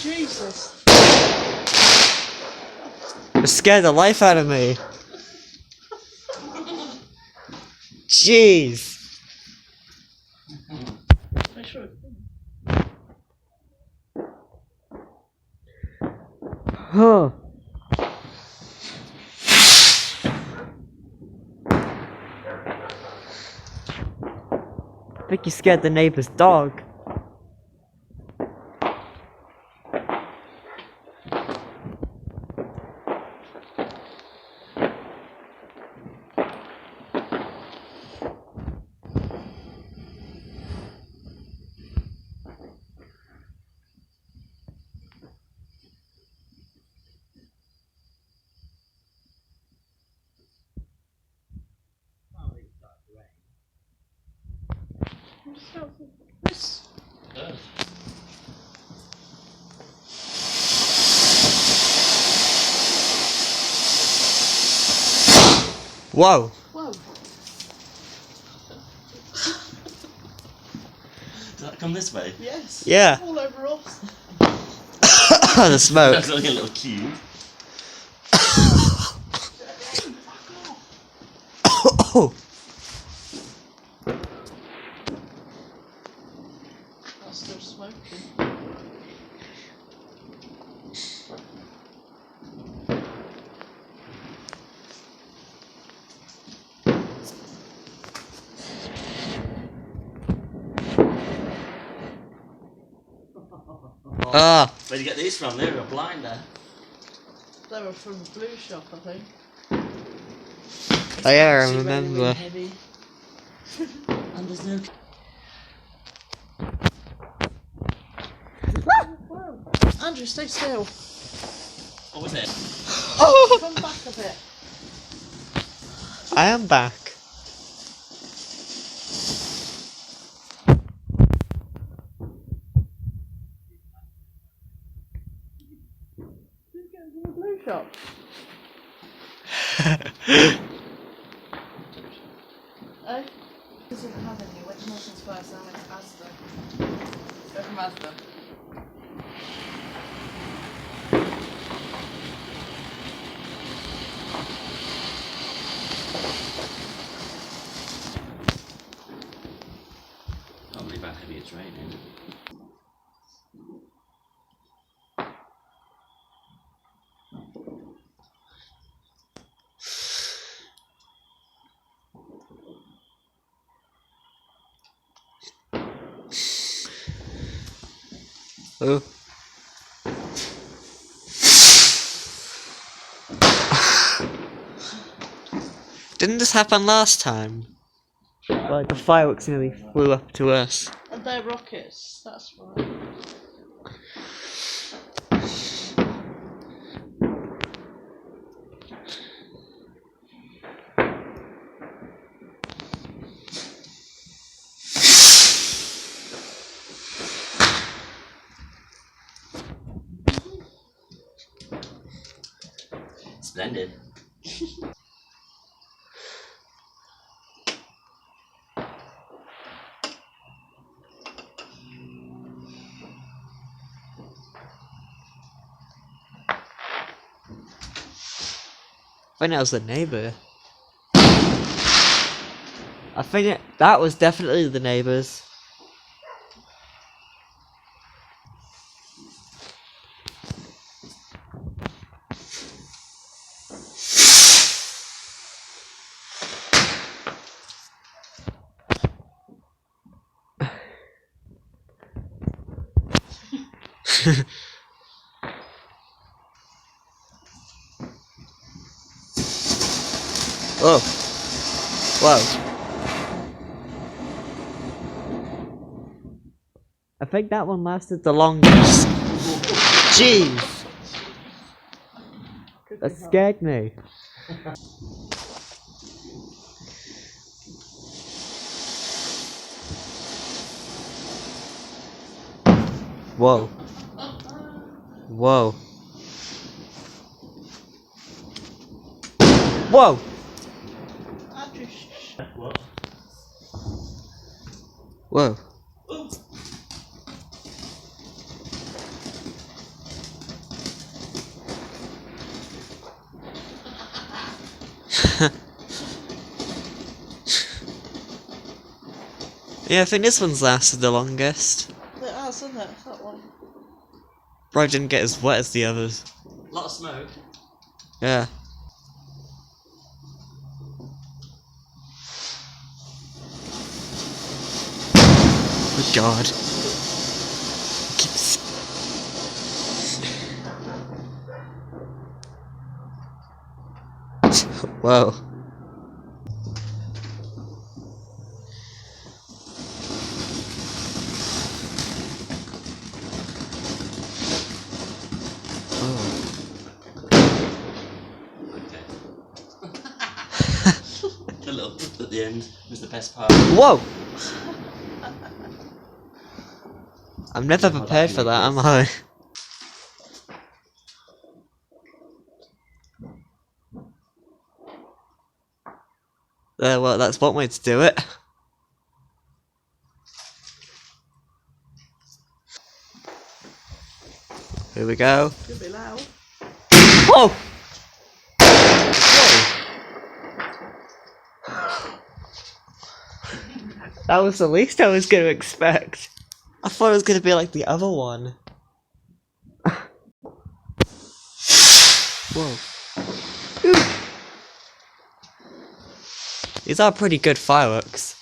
Jesus. It scared the life out of me. Jeez. Make sure. Huh. I think you scared the neighbor's dog. This. Whoa. Whoa. Does that come this way? Yes. Yeah. All over us. The smoke. That's like a little cube. Oh. That's still smoking. Ah. Where'd you get these from? They were a blinder. They were from the blue shop, I think. Oh yeah, I Actually remember. really heavy. And there's no. Whoa. Andrew, stay still. What was it? Oh. Come back a bit. I am back. Who's going to the blue shop? Eh? Because you have any. Which motion's first? I went to Asda. Go from Asda. Can't believe how heavy it's raining. Oh. Didn't this happen last time? Like the fireworks nearly flew up to us. And they're rockets, that's right. Splendid. I think that was the neighbour. I think that was definitely the neighbours. Oh. Whoa. I think that one lasted the longest. Jeez. That scared me. Whoa. Whoa. Whoa. Andrew, What? Whoa. Yeah, I think this one's lasted the longest. It has, isn't it? That one. Probably didn't get as wet as the others. A lot of smoke. Yeah. Oh god. Keeps... Whoa. Okay. The little dip at the end was the best part. Whoa! I'm never prepared for that, am I? Well, that's one way to do it. Here we go. Could be loud. Whoa! That was the least I was going to expect. I thought it was going to be like the other one. Whoa. Ooh. These are pretty good fireworks.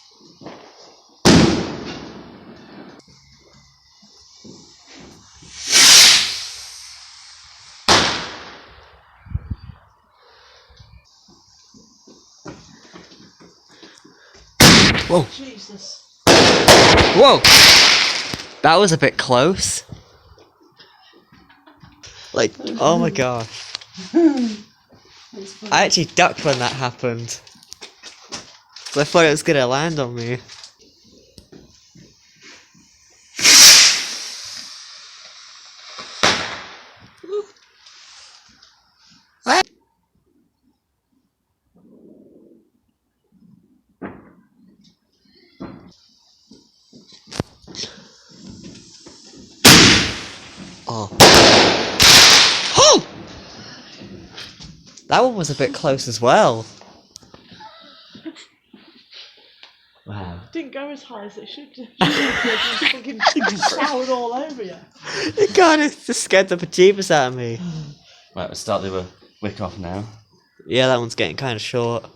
Whoa. Jesus. Whoa! That was a bit close. Like, oh my gosh. I actually ducked when that happened. So I thought it was gonna land on me. Ah! Oh. Oh! That one was a bit close as well. Wow. Didn't go as high as it should have. It fucking showered all over you. It kinda just scared the bejeebus out of me. Right, we'll start the wick off now. Yeah, that one's getting kinda short.